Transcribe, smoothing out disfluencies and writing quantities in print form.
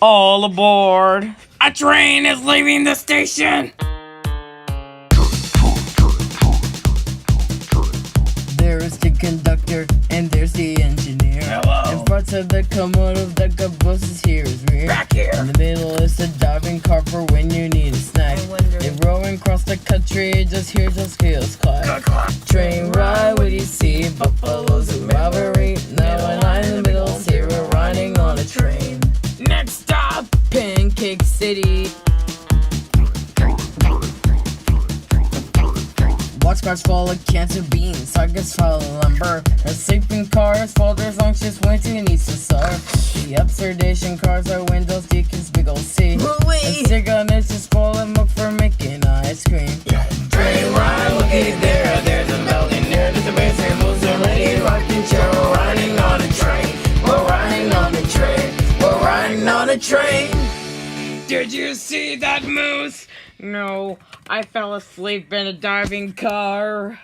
All aboard! A train is leaving the station! There's the conductor and there's the engineer. Hello. In front of the commode, the caboose is here is rear. Back here. In the middle is the diving car for when you need a snack. They rolling across the country, just hear those heels clap. Train ride, what do you see? Buffaloes and cavalry. Now a line in the middle, here we're riding on a train. Next stop! Pancake City. Boxcars full of cans of beans, targets full of lumber. The sleeping cars, folders, long shifts, winter needs to serve. The observation cars are windows, deacons, big ol' C. And cigarettes just full of milk for making ice cream. Train ride, looky there, there's a building there, there's a basic moves and lady rocking chair. We're riding on a train, we're riding on a train, we're riding on a train. Did you see that moose? No, I fell asleep in a diving car.